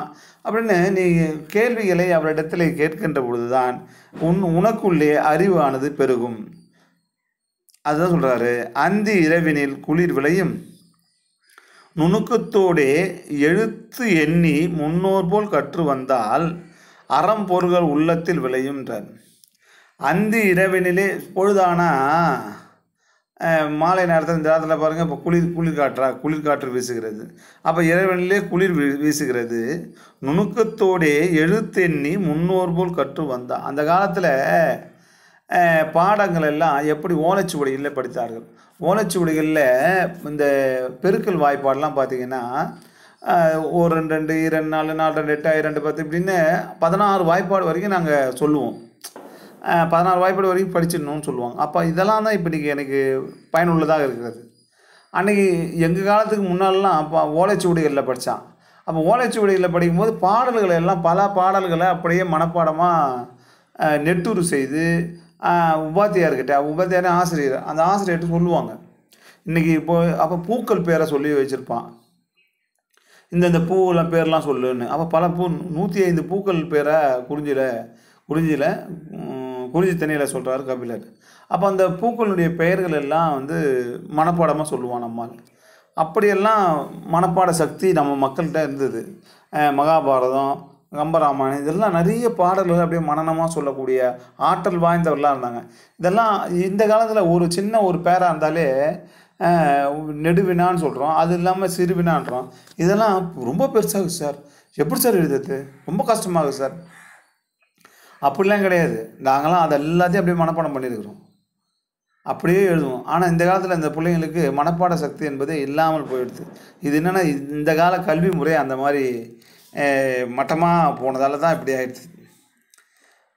A: அப்படின்னு நீ கேள்விகளை அவரிடத்தில் கேட்கின்ற பொழுதுதான் உனக்குள்ளே அறிவானது பெருகும். அதுதான் சொல்கிறாரு, அந்தி இரவினில் குளிர் விளையும், நுணுக்கத்தோடே எழுத்து எண்ணி முன்னோர் போல் கற்று வந்தால் அறம் பொருள்கள் உள்ளத்தில் விளையும்ன்றார். அந்தி இரவினிலே பொழுதானா மாலை நேரத்தில், இந்த நேரத்தில் பாருங்கள், இப்போ குளிர்காற்று வீசுகிறது. அப்போ இரவினிலே குளிர் வீசுகிறது. நுணுக்கத்தோடே எழுத்தெண்ணி முன்னோர் போல் கற்று வந்தான். அந்த காலத்தில் பாடங்கள் எல்லாம் எப்படி ஓலைச்சுவடிகளில் படித்தார்கள். ஓலைச்சுவடிகளில் இந்த பெருக்கல் வாய்ப்பாடெலாம் பார்த்திங்கன்னா ஒரு 2 2 2 4 4 2 8 2 10 இப்படின்னு 16 வாய்ப்பாடு வரைக்கும் நாங்கள் சொல்லுவோம். 16 வாய்ப்பாடு வரைக்கும் படிச்சிடணும்னு சொல்லுவாங்க. அப்போ இதெல்லாம் தான் இப்போ இன்றைக்கி எனக்கு பயனுள்ளதாக இருக்கிறது. அன்றைக்கி எங்கள் காலத்துக்கு முன்னாலலாம் அப்போ ஓலைச்சுவடிகளில் படித்தான். அப்போ ஓலைச்சுவடிகளில் படிக்கும்போது பாடல்களை எல்லாம் பல பாடல்களை அப்படியே மனப்பாடமாக நெட்டுரு செய்து உபாத்தியார் ஆசிரியர் அந்த ஆசிரியர்கிட்ட சொல்லுவாங்க. இன்றைக்கி இப்போ அப்போ பூக்கள் பேரை சொல்லி வச்சுருப்பான். இந்த பூவெல்லாம் பேர்லாம் சொல்லுன்னு. அப்போ பல 105 பூக்கள் பேரை குறிஞ்சி தண்ணியில் சொல்கிறாரு கபிலர். அப்போ அந்த பூக்களுடைய பெயர்கள் எல்லாம் மனப்பாடமாக சொல்லுவான் நம்மால். அப்படியெல்லாம் மனப்பாட சக்தி நம்ம மக்கள்கிட்ட இருந்தது. மகாபாரதம், கம்பராமாயணம் இதெல்லாம் நிறைய பாடல்கள் அப்படியே மனனமாக சொல்லக்கூடிய ஆற்றல் வாய்ந்தவர்களாக இருந்தாங்க. இதெல்லாம் இந்த காலத்தில் ஒரு சின்ன ஒரு பேராக இருந்தாலே நெடுவினான்னு சொல்கிறோம், அது இல்லாமல் சிறுவினான்றோம். இதெல்லாம் ரொம்ப பெருசாகுது சார், எப்படி சார் எழுதுறது, ரொம்ப கஷ்டமாகுது சார். அப்படிலாம் கிடையாது. நாங்களாம் அதை எல்லாத்தையும் அப்படியே மனப்பாடம் பண்ணியிருக்கிறோம், அப்படியே எழுதுவோம். ஆனால் இந்த காலத்தில் இந்த பிள்ளைங்களுக்கு மனப்பாட சக்தி என்பதே இல்லாமல் போயிடுது. இது என்னென்னா இந்த கால கல்வி முறை அந்த மாதிரி மட்டமாக போனதால தான் இப்படி ஆயிடுச்சு.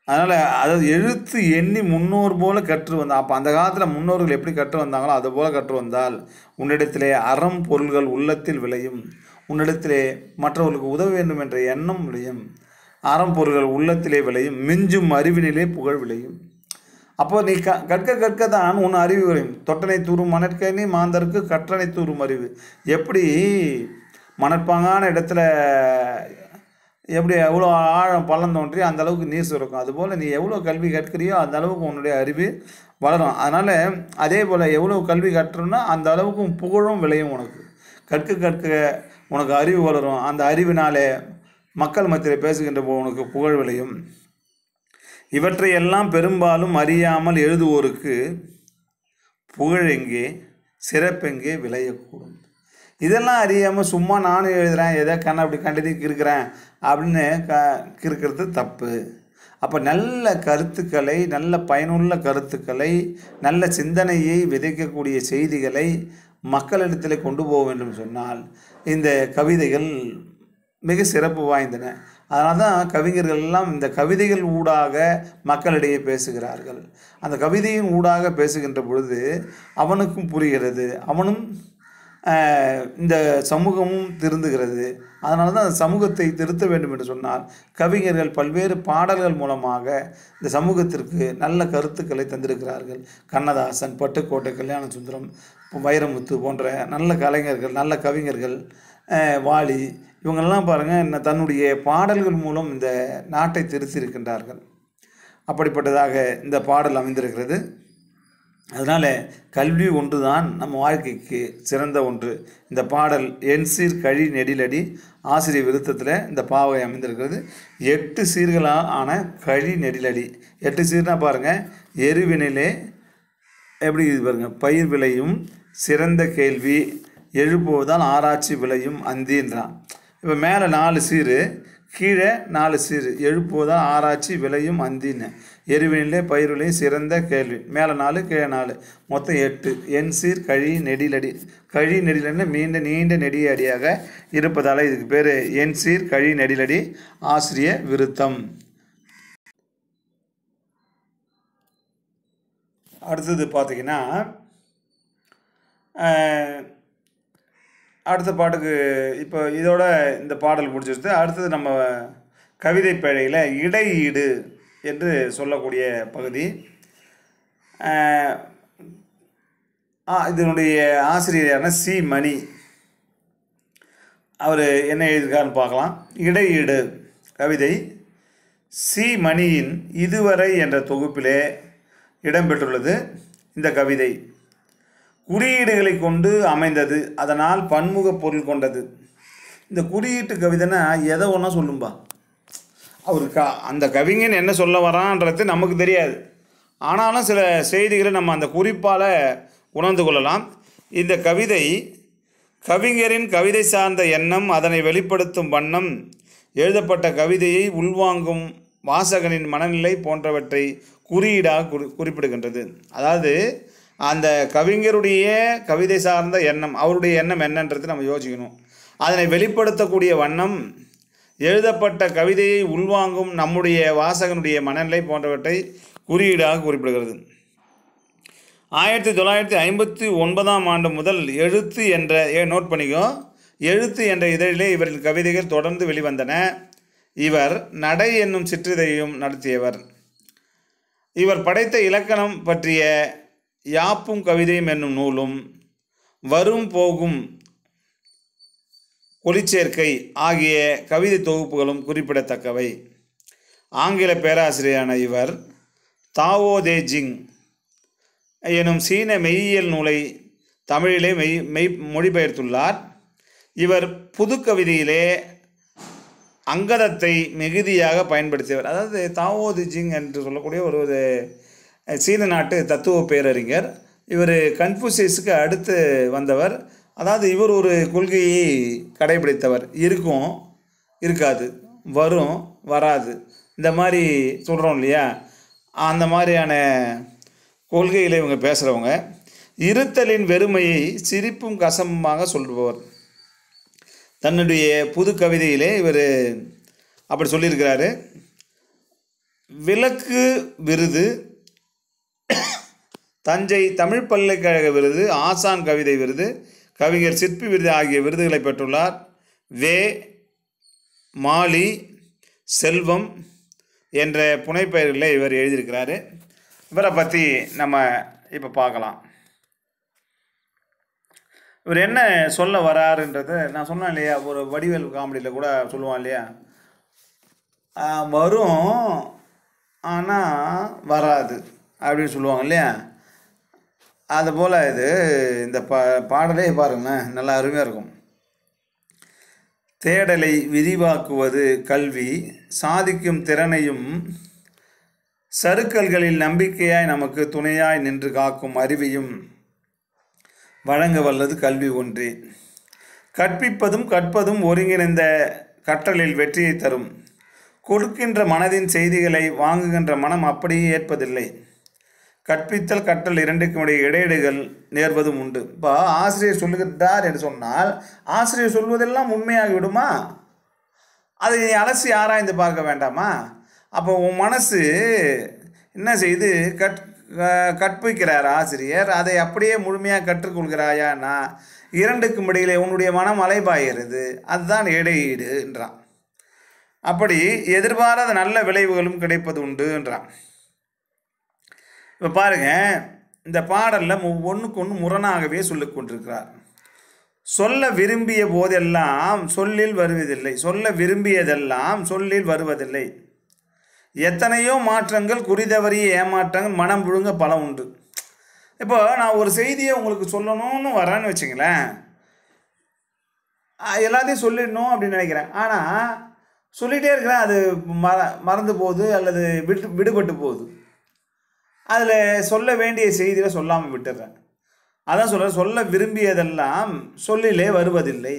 A: அதனால் அதாவது எழுத்து எண்ணி முன்னோர் போல கற்று வந்தால், அப்போ அந்த காலத்தில் முன்னோர்கள் எப்படி கற்று வந்தாங்களோ அது போல் கற்று வந்தால் உன்னிடத்திலே அறம் பொருள்கள் உள்ளத்தில் விளையும், உன்னிடத்திலே மற்றவர்களுக்கு உதவ வேண்டும் என்ற எண்ணம் விளையும், அறம் பொருள்கள் உள்ளத்திலே விளையும், மிஞ்சும் அறிவினிலே புகழ் விளையும். அப்போ நீ கற்க தான் உன் அறிவு விளையும். தொட்டனை தூரும் மணற்கனி மாந்தருக்கு கற்றனை தூரும் அறிவு. எப்படி மணற்பாங்கான இடத்துல எப்படி எவ்வளோ ஆழம் பள்ளம் தோன்றி அந்த அளவுக்கு நீர் சுரக்கும், அதுபோல் நீ எவ்வளோ கல்வி கற்கிறியோ அந்த அளவுக்கு உன்னுடைய அறிவு வளரும். அதனால் அதே போல் எவ்வளோ கல்வி கற்றுனா அந்த அளவுக்கு புகழும் விளையும். உனக்கு கற்க உனக்கு அறிவு வளரும். அந்த அறிவினாலே மக்கள் மத்தியில் பேசுகின்ற போது உனக்கு புகழ் விளையும். இவற்றையெல்லாம் பெரும்பாலும் அறியாமல் எழுதுவோருக்கு புகழெங்கே சிறப்பெங்கே விளையக்கூடும். இதெல்லாம் அறியாமல் சும்மா நானும் எழுதுகிறேன், எதோ அப்படி கண்டதி கிறுக்கிறேன் அப்படின்னு கிறுக்கிறது தப்பு. அப்போ நல்ல கருத்துக்களை, நல்ல பயனுள்ள கருத்துக்களை, நல்ல சிந்தனையை விதைக்கக்கூடிய செய்திகளை மக்களிடத்தில் கொண்டு போக வேண்டும் சொன்னால் இந்த கவிதைகள் மிக சிறப்பு வாய்ந்தன. அதனால தான் கவிஞர்கள் எல்லாம் இந்த கவிதைகள் ஊடாக மக்களிடையே பேசுகிறார்கள். அந்த கவிதையின் ஊடாக பேசுகின்ற பொழுது அவனுக்கும் புரிகிறது, அவனும் இந்த சமூகமும் திருந்துகிறது. அதனால தான் அந்த சமூகத்தை திருத்த வேண்டும் என்று சொன்னால் கவிஞர்கள் பல்வேறு பாடல்கள் மூலமாக இந்த சமூகத்திற்கு நல்ல கருத்துக்களை தந்திருக்கிறார்கள். கண்ணதாசன், பட்டுக்கோட்டை கல்யாண சுந்தரம், வைரமுத்து போன்ற நல்ல கலைஞர்கள், நல்ல கவிஞர்கள், வாலி, இவங்கெல்லாம் பாருங்கள் தன்னுடைய பாடல்கள் மூலம் இந்த நாட்டை திருத்தியிருக்கின்றார்கள். அப்படிப்பட்டதாக இந்த பாடல் அமைந்திருக்கிறது. அதனால் கல்வி ஒன்று தான் நம்ம வாழ்க்கைக்கு சிறந்த ஒன்று. இந்த பாடல் என் சீர் கழி நெடிலடி ஆசிரியர் விருத்தத்தில் இந்த பாவை அமைந்திருக்கிறது. 8 சீர்களால் ஆன கழி நெடிலடி. 8 சீர்னால் பாருங்கள், எருவினிலே எப்படி இது பாருங்கள், பயிர் விளையும் சிறந்த கேள்வி எழுப்புவதால் ஆராய்ச்சி விளையும் அந்தின்றான். இப்போ மேலே 4 சீரு, கீழே 4 சீரு, எழுப்புவதால் ஆராய்ச்சி விளையும் அந்தின்னு. எருவினிலே பயிர் விளையும் சிறந்த கேள்வி, மேலே 4 கீழே 4, மொத்தம் 8. என் சீர் கழி நெடிலடி. கழி நெடிலடினா நீண்ட நெடிய அடியாக இருப்பதால் இதுக்கு பேர் என் சீர் கழி நெடிலடி ஆசிரிய விருத்தம். அடுத்தது பார்த்திங்கன்னா அடுத்த பாட்டுக்கு இப்போ இதோட இந்த பாடல் முடிச்சிருச்சு. அடுத்தது நம்ம கவிதை பேழையில் இடையீடு என்று சொல்லக்கூடிய பகுதி. இதனுடைய ஆசிரியர் யாருன்னா சி மணி. அவர் என்ன எழுதியிருக்காருன்னு பார்க்கலாம். இடையீடு கவிதை சி மணியின் இதுவரை என்ற தொகுப்பிலே இடம்பெற்றுள்ளது. இந்த கவிதை குறியீடுகளை கொண்டு அமைந்தது, அதனால் பன்முக பொருள் கொண்டது. இந்த குறியீட்டு கவிதைன்னா எதை ஒன்றா சொல்லும்பா, அவருக்கு அந்த கவிஞன் என்ன சொல்ல வரான்றது நமக்கு தெரியாது. ஆனாலும் சில செய்திகளை நம்ம அந்த குறிப்பால் உணர்ந்து கொள்ளலாம். இந்த கவிதை கவிஞரின் கவிதை சார்ந்த எண்ணம், அதனை வெளிப்படுத்தும் வண்ணம், எழுதப்பட்ட கவிதையை உள்வாங்கும் வாசகனின் மனநிலை போன்றவற்றை குறியீடாக குறிப்பிடுகின்றது. அதாவது அந்த கவிஞருடைய கவிதை சார்ந்த எண்ணம், அவருடைய எண்ணம் என்னன்றது நம்ம யோசிக்கணும். அதனை வெளிப்படுத்தக்கூடிய வண்ணம் எழுதப்பட்ட கவிதையை உள்வாங்கும் நம்முடைய வாசகனுடைய மனநிலை போன்றவற்றை குறியீடாக குறிப்பிடுகிறது. 1959 ஆண்டு முதல் எழுத்து என்ற நோட் பண்ணிக்கோ, எழுத்து என்ற இதழிலே இவரின் கவிதைகள் தொடர்ந்து வெளிவந்தன. இவர் நடை என்னும் சிற்றிதழையும் நடத்தியவர். இவர் படைத்த இலக்கணம் பற்றிய யாப்பும் கவிதையும் என்னும் நூலும் வரும் போகும் ஒளிச்சேர்க்கை ஆகிய கவிதை தொகுப்புகளும் குறிப்பிடத்தக்கவை. ஆங்கில பேராசிரியரான இவர் தாவோ தே ஜிங் எனும் சீன மெய்யியல் நூலை தமிழிலே மொழிபெயர்த்துள்ளார். இவர் புது கவிதையிலே அங்கதத்தை மிகுதியாக பயன்படுத்தியவர். அதாவது தாவோ தே ஜிங் என்று சொல்லக்கூடிய ஒரு சீன நாட்டு தத்துவ பேரறிஞர். இவர் கன்ஃபூசியஸுக்கு அடுத்து வந்தவர். அதாவது இவர் ஒரு கொள்கையை கடைபிடித்தவர். இருக்கும், இருக்காது, வரும், வராது, இந்த மாதிரி சொல்கிறோம் இல்லையா, அந்த மாதிரியான கொள்கையில் இவங்க பேசுகிறவங்க. இருத்தலின் வெறுமையை சிரிப்பும் கசமாக சொல்பவர். தன்னுடைய புது கவிதையிலே இவர் அப்படி சொல்லியிருக்கிறாரு. விளக்கு விருது, தஞ்சை தமிழ் பல்கலைக்கழக விருது, ஆசான் கவிதை விருது, கவிஞர் சிற்பி விருது ஆகிய விருதுகளை பெற்றுள்ளார். வே மாலி செல்வம் என்ற புனைப்பெயர்களில் இவர் எழுதியிருக்கிறாரு. இவரை பற்றி நம்ம இப்போ பார்க்கலாம். இவர் என்ன சொல்ல வராருன்றது நான் சொன்னேன் இல்லையா, ஒரு வடிவேல் காமெடியில் கூட சொல்லுவான் இல்லையா, வரும் ஆனால் வராது அப்படின்னு சொல்லுவாங்க இல்லையா. அதுபோல் இது இந்த பாடலே பாருங்களேன், நல்லா அருமையாக இருக்கும். தேடலை விரிவாக்குவது கல்வி, சாதிக்கும் திறனையும் சறுக்கல்களில் நம்பிக்கையாய் நமக்கு துணையாய் நின்று காக்கும் அறிவையும் வழங்க வல்லது கல்வி ஒன்றே. கற்பிப்பதும் கற்பதும் ஒருங்கிணைந்த கற்றலில் வெற்றியை தரும். கொடுக்கின்ற மனதின் செய்திகளை வாங்குகின்ற மனம் அப்படியே ஏற்பதில்லை. கற்பித்தல் கற்றல் இரண்டுக்கும் இடையே இடையீடுகள் நேர்வதும் உண்டு. இப்போ ஆசிரியர் சொல்லுகிறார் என்று சொன்னால் ஆசிரியர் சொல்வதெல்லாம் உண்மையாகி விடுமா? அதை நீ அலசி ஆராய்ந்து பார்க்க வேண்டாமா? அப்போ உன் மனசு என்ன செய்து கற்பிக்கிறார் ஆசிரியர், அதை அப்படியே முழுமையாக கற்றுக்கொள்கிறாயானா இரண்டுக்கும் இடையிலே உன்னுடைய மனம் அலைபாகிறது. அதுதான் இடையீடு என்றான். அப்படி எதிர்பாராத நல்ல விளைவுகளும் கிடைப்பது உண்டு என்றான். இப்போ பாருங்கள், இந்த பாடலில் ஒன்றுக்கு ஒன்று முரணாகவே சொல்லி கொண்டிருக்கிறார். சொல்ல விரும்பிய போதெல்லாம் சொல்லில் வருவதில்லை, சொல்ல விரும்பியதெல்லாம் சொல்லில் வருவதில்லை. எத்தனையோ மாற்றங்கள், குறிதவறிய ஏமாற்றங்கள், மனம் புழுங்க பல உண்டு. இப்போ நான் ஒரு செய்தியை உங்களுக்கு சொல்லணும்னு வரேன்னு வச்சுங்களேன், எல்லாத்தையும் சொல்லிடணும் அப்படின்னு நினைக்கிறேன். ஆனால் சொல்லிகிட்டே இருக்கிறேன், அது மறந்து போகுது அல்லது விடுபட்டு போகுது. அதில் சொல்ல வேண்டிய செய்தியில் சொல்லாமல் விட்டுடுறேன். அதான் சொல்ல விரும்பியதெல்லாம் சொல்லிலே வருவதில்லை.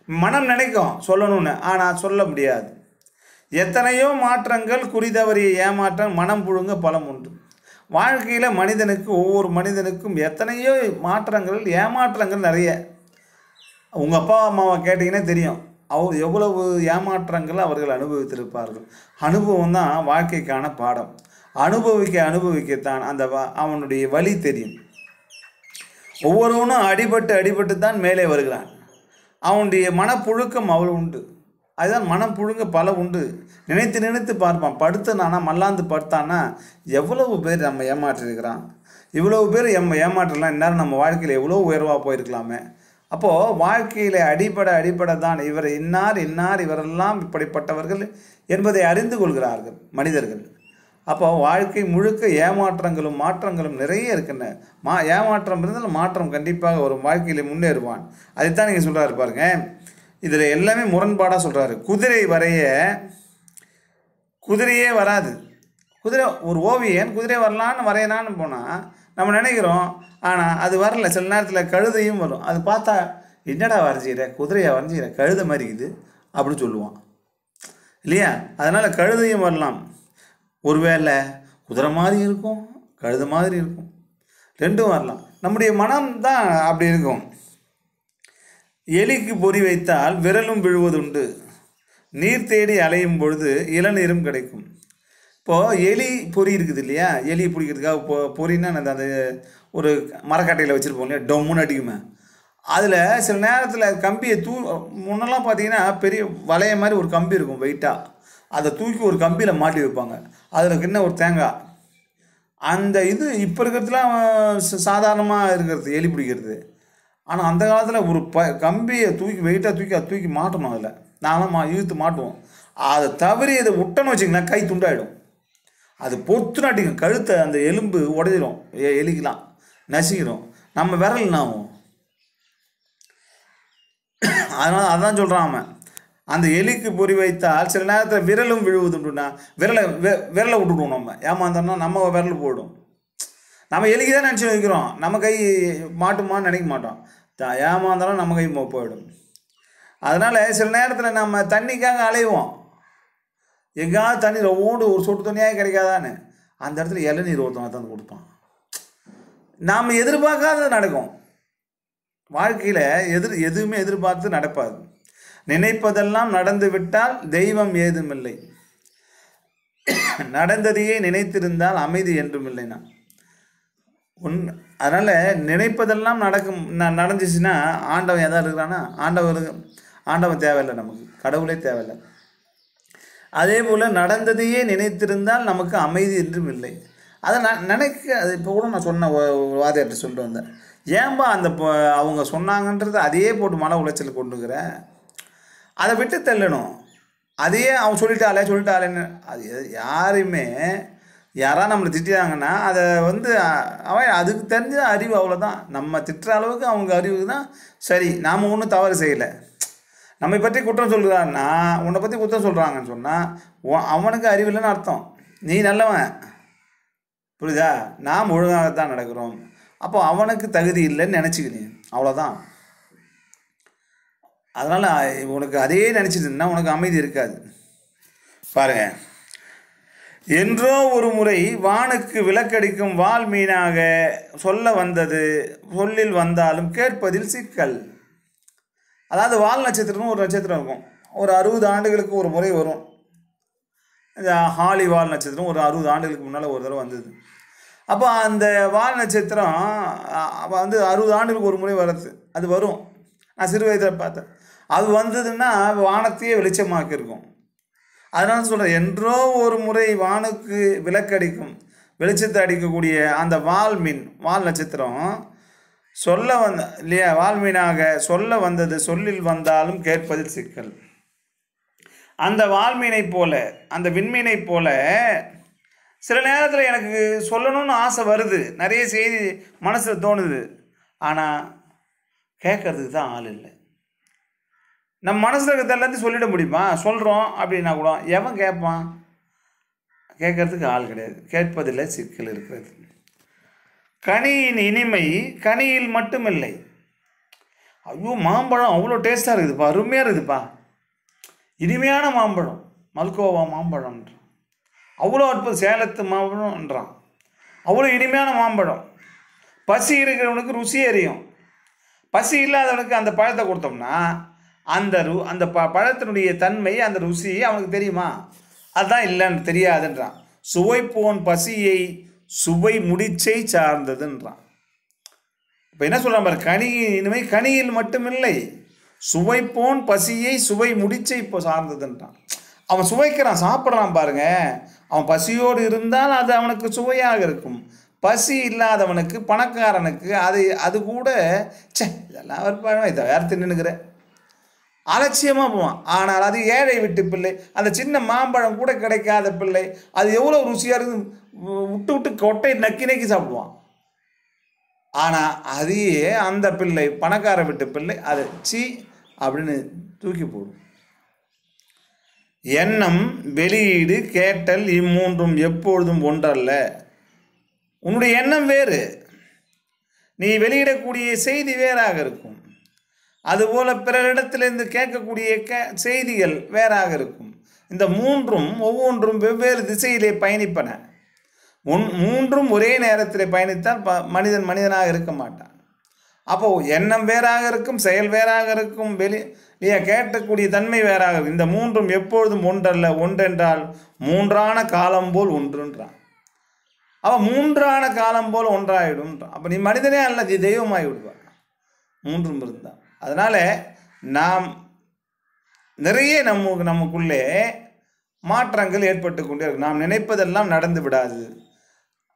A: மனம் நினைக்கும் சொல்லணும்னு, ஆனால் சொல்ல முடியாது. எத்தனையோ மாற்றங்கள், குறிதவறிய ஏமாற்றம், மனம் புழுங்க பலம் உண்டு. வாழ்க்கையில் மனிதனுக்கு, ஒவ்வொரு மனிதனுக்கும் எத்தனையோ மாற்றங்கள், ஏமாற்றங்கள் நிறைய. உங்கள் அப்பா அம்மாவை கேட்டிங்கன்னா தெரியும், அவர் எவ்வளவு ஏமாற்றங்கள் அவர்கள் அனுபவித்திருப்பார்கள். அனுபவம் தான் வாழ்க்கைக்கான பாடம். அனுபவிக்கத்தான் அந்த அவனுடைய வழி தெரியும். ஒவ்வொருவனும் அடிபட்டு தான் மேலே வருகிறான். அவனுடைய மனப்புழுக்கம் அவ்வளோ உண்டு. அதுதான் மனம் புழுங்க பல உண்டு. நினைத்து பார்ப்பான். படுத்தானா, மல்லாந்து படுத்தானா எவ்வளவு பேர் நம்ம ஏமாற்றிருக்கிறான். இவ்வளவு பேர் ஏமாற்றலாம். இந்நேரம் நம்ம வாழ்க்கையில் எவ்வளோ உயர்வாக போயிருக்கலாமே. அப்போது வாழ்க்கையில் அடிப்படை தான் இவர் இன்னார் இவரெல்லாம் இப்படிப்பட்டவர்கள் என்பதை அறிந்து கொள்கிறார்கள் மனிதர்கள். அப்போ வாழ்க்கை முழுக்க ஏமாற்றங்களும் மாற்றங்களும் நிறைய இருக்கின்றன. ஏமாற்றம் இருந்தால் மாற்றம் கண்டிப்பாக வரும். வாழ்க்கையில் முன்னேறுவான். அதைத்தான் நீங்கள் சொல்கிறாரு பாருங்க. இதில் எல்லாமே முரண்பாடாக சொல்கிறாரு. குதிரை வரைய குதிரையே வராது. குதிரை ஒரு ஓவியன் குதிரை வரலான்னு வரையலான்னு போனால் நம்ம நினைக்கிறோம், ஆனால் அது வரல. சில நேரத்தில் கழுதையும் வரும். அது பார்த்தா என்னடா வரைஞ்சிக்கிற, குதிரையை வரைஞ்சிக்கிற, கழுதை மாதிரி இருக்குது அப்படின்னு சொல்லுவான் இல்லையா. அதனால் கழுதையும் வரலாம். ஒருவேளை குதிரை மாதிரி இருக்கும், கழுதை மாதிரி இருக்கும், ரெண்டும் வரலாம். நம்முடைய மனம் தான் அப்படி இருக்கும். எலிக்கு பொறி வைத்தால் விரலும் விழுவதுண்டு, நீர் தேடி அலையும் பொழுது இளநீரும் கிடைக்கும். இப்போது எலி பொறி இருக்குது இல்லையா, எலி பிடிக்கிறதுக்காக பொறின்னா அந்த ஒரு மரக்கட்டையில் வச்சுருப்போம் இல்லையா, டொம்முன்னு அடிக்குமே. அதில் சில நேரத்தில் கம்பியை முன்னெல்லாம் பார்த்தீங்கன்னா பெரிய வளைய மாதிரி ஒரு கம்பி இருக்கும் வெயிட்டாக, அதை தூக்கி ஒரு கம்பியில் மாட்டி வைப்பாங்க. அதில் என்ன ஒரு தேங்காய், அந்த இது இப்போ இருக்கிறதுலாம் சாதாரணமாக இருக்கிறது எலி பிடிக்கிறது. ஆனால் அந்த காலத்தில் ஒரு கம்பியை வெயிட்டாக தூக்கி அதை தூக்கி மாட்டணும். அதில் நாங்களாம் இழுத்து மாட்டுவோம். அதை தவறி அதை விட்டோன்னு வச்சிங்கன்னா கை துண்டாயிடும். அது பொத்துன்னு அடிக்கும் கழுத்தை, அந்த எலும்பு உடைஞ்சிரும், எலிக்கலாம் நசிக்கிறோம், நம்ம விரல் ஆகும். அதனால் அதான் சொல்கிறான் அவன், அந்த எலிக்கு பொறி வைத்தால் சில நேரத்தில் விரலும் விழுவுதுன்னா விரலை விட்டுடுவோம். நம்ம ஏமாந்தோம்னா நம்ம விரல் போயிடும். நம்ம எலிக்கு தான் நினச்சி வைக்கிறோம், நம்ம கை மாட்டுமான்னு நினைக்க மாட்டோம். ஏமாந்தாலும் நம்ம கை போயிடும். அதனால் சில நேரத்தில் நம்ம தண்ணிக்காக அலைவோம், எங்கேயாவது தண்ணி ஓடு ஒரு சொட்டு தண்ணியாக கிடைக்காதான்னு, அந்த இடத்துல இளநீர் ஒருத்தவங்க தந்து கொடுப்பான். நாம் எதிர்பார்க்காத நடக்கும் வாழ்க்கையில். எதுவுமே எதிர்பார்த்து நடப்பாது. நினைப்பதெல்லாம் நடந்து விட்டால் தெய்வம் ஏதுமில்லை, நடந்ததையே நினைத்திருந்தால் அமைதி என்றும் இல்லைன்னா அதனால் நினைப்பதெல்லாம் நடந்துச்சுன்னா ஆண்டவன் எதாவது இருக்கிறான்னா ஆண்டவன் தேவையில்லை, நமக்கு கடவுளே தேவையில்லை. அதே போல் நடந்ததையே நினைத்திருந்தால் நமக்கு அமைதி என்றும் இல்லை. அதை அது இப்போ கூட நான் சொன்ன வாதியார்ட்ட சொல்லிட்டு வந்தேன், ஏன்பா அந்த அவங்க சொன்னாங்கன்றது அதையே போட்டு மன உளைச்சல் கொண்டுக்கிற, அதை விட்டு தள்ளணும். அதையே அவன் சொல்லிட்டாலேன்னு அது யாரையுமே யாராவது நம்மளை திட்டாங்கன்னா அதை அவன் அதுக்கு தெரிஞ்ச அறிவு அவ்வளோதான். நம்ம திட்டுற அளவுக்கு அவங்க அறிவு தான் சரி, நாம் ஒன்றும் தவறு செய்யலை. நம்மை பற்றி குற்றம் சொல்கிறான்னா, உன்னை பற்றி குற்றம் சொல்கிறாங்கன்னு சொன்னால் அவனுக்கு அறிவு இல்லைன்னு அர்த்தம். நீ நல்லவன், புரியுதா? நாம் ஒழுங்காகத்தான் நடக்கிறோம், அப்போ அவனுக்கு தகுதி இல்லைன்னு நினச்சிக்கிறேன், அவ்வளோதான். அதனால் உனக்கு அதையே நினச்சிட்டுன்னா உனக்கு அமைதி இருக்காது. பாருங்க, என்றோ ஒரு முறை வானுக்கு விளக்கடிக்கும் வால் மீனாக சொல்ல வந்தது, சொல்லில் வந்தாலும் கேட்பதில் சிக்கல். அதாவது வால் நட்சத்திரம்னு ஒரு நட்சத்திரம் இருக்கும், ஒரு 60 ஆண்டுகளுக்கு ஒரு முறை வரும். இந்த ஹாலி வால் நட்சத்திரம் ஒரு 60 ஆண்டுகளுக்கு முன்னால் ஒரு தடவை வந்தது. அப்போ அந்த வால் நட்சத்திரம் 60 ஆண்டுகளுக்கு ஒரு முறை வர்றது, அது வரும். நான் சிறு வயதில் பார்த்தேன். அது வந்ததுன்னா வானத்தையே வெளிச்சமாக்கியிருக்கும். அதனால சொல்கிறேன், என்றோ ஒரு முறை வானுக்கு விளக்கடிக்கும், வெளிச்சத்தை அடிக்கக்கூடிய அந்த வால் நட்சத்திரம் சொல்ல இல்லையா, வால்மீனாக சொல்ல வந்தது, சொல்லில் வந்தாலும் கேட்பதில் சிக்கல். அந்த வால்மீனை போல, அந்த விண்மீனை போல சில நேரத்தில் எனக்கு சொல்லணும்னு ஆசை வருது, நிறைய செய்தி மனசில் தோணுது, ஆனால் கேட்கறதுக்கு தான் ஆள் இல்லை. நம்ம மனசில் இருக்கிறதெல்லாத்தையும் சொல்லிட முடியுமா? சொல்கிறோம் அப்படின்னா கூட எவன் கேட்பான்? கேட்கறதுக்கு ஆள் கிடையாது, கேட்பதில்லை, சிக்கல் இருக்கிறது. கனியின் இனிமை கனியில் மட்டுமில்லை. ஐயோ, மாம்பழம் அவ்வளோ டேஸ்ட்டாக இருக்குதுப்பா, அருமையாக இருக்குதுப்பா, இனிமையான மாம்பழம், மல்கோவா மாம்பழம்ன்றான், அவ்வளோ அற்புதம், சேலத்து மாம்பழம்ன்றான், அவ்வளோ இனிமையான மாம்பழம். பசி இருக்கிறவனுக்கு ருசி அறியும், பசி இல்லாதவனுக்கு அந்த பழத்தை கொடுத்தோம்னா அந்த பழத்தினுடைய தன்மை, அந்த ருசி அவனுக்கு தெரியுமா? அதுதான் இல்லைன்னு தெரியாதுன்றான். சுவைப்போன் பசியை சுவை முடிச்சை சார்ந்ததுன்றான். இப்போ என்ன சொல்கிறான் பாரு, இனிமே கனியில் மட்டுமில்லை, சுவைப்போன் பசியை சுவை முடிச்சை இப்போ சார்ந்ததுன்றான். அவன் சுவைக்கிறான், சாப்பிட்றான் பாருங்க. அவன் பசியோடு இருந்தால் அது அவனுக்கு சுவையாக இருக்கும். பசி இல்லாதவனுக்கு, பணக்காரனுக்கு அது கூட இதெல்லாம் இதை வேறு தின்னுக்கிற அலட்சியமாக போவான். ஆனால் அது ஏழை விட்டு பிள்ளை, அந்த சின்ன மாம்பழம் கூட கிடைக்காத பிள்ளை, அது எவ்வளோ ருசியாக இருக்கு, விட்டு கொட்டை நக்கி சாப்பிடுவான். ஆனால் அதையே அந்த பிள்ளை, பணக்கார விட்டு பிள்ளை, அதை அப்படின்னு தூக்கி போடும். எண்ணம், வெளியீடு, கேட்டல், இம்மூன்றும் எப்பொழுதும் ஒன்றல்ல. உன்னுடைய எண்ணம் வேறு, நீ வெளியிடக்கூடிய செய்தி வேறாக இருக்கும். அதுபோல் பிறரிடத்திலிருந்து கேட்கக்கூடிய செய்திகள் வேறாக இருக்கும். இந்த மூன்றும் ஒவ்வொன்றும் வெவ்வேறு திசையிலே பயணிப்பன. மூன்றும் ஒரே நேரத்தில் பயணித்தால் மனிதனாக இருக்க மாட்டான். அப்போது எண்ணம் வேறாக இருக்கும், செயல் வேறாக இருக்கும், வெளியே கேட்கக்கூடிய தன்மை வேறாக இருக்கும். இந்த மூன்றும் எப்பொழுதும் ஒன்றல்ல, ஒன்றென்றால் மூன்றான காலம் போல் ஒன்றுன்றான். அவன் மூன்றான காலம் போல் ஒன்றாயிடும்ன்றான். அப்போ நீ மனிதனே அல்ல, நீ தெய்வமாகி விடுவார் மூன்றும் இருந்தால். அதனால் நாம் நிறைய நமக்குள்ளே மாற்றங்கள் ஏற்பட்டு கொண்டே இருக்கும். நாம் நினைப்பதெல்லாம் நடந்து விடாது.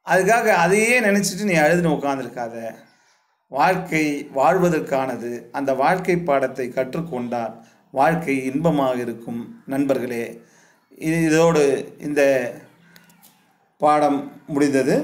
A: அதுக்காக அதையே நினச்சிட்டு நீ அழுதுன்னு உட்காந்துருக்காத. வாழ்க்கை வாழ்வதற்கானது. அந்த வாழ்க்கை பாடத்தை கற்றுக்கொண்டால் வாழ்க்கை இன்பமாக இருக்கும். நண்பர்களே, இதோடு இந்த பாடம் முடிந்தது.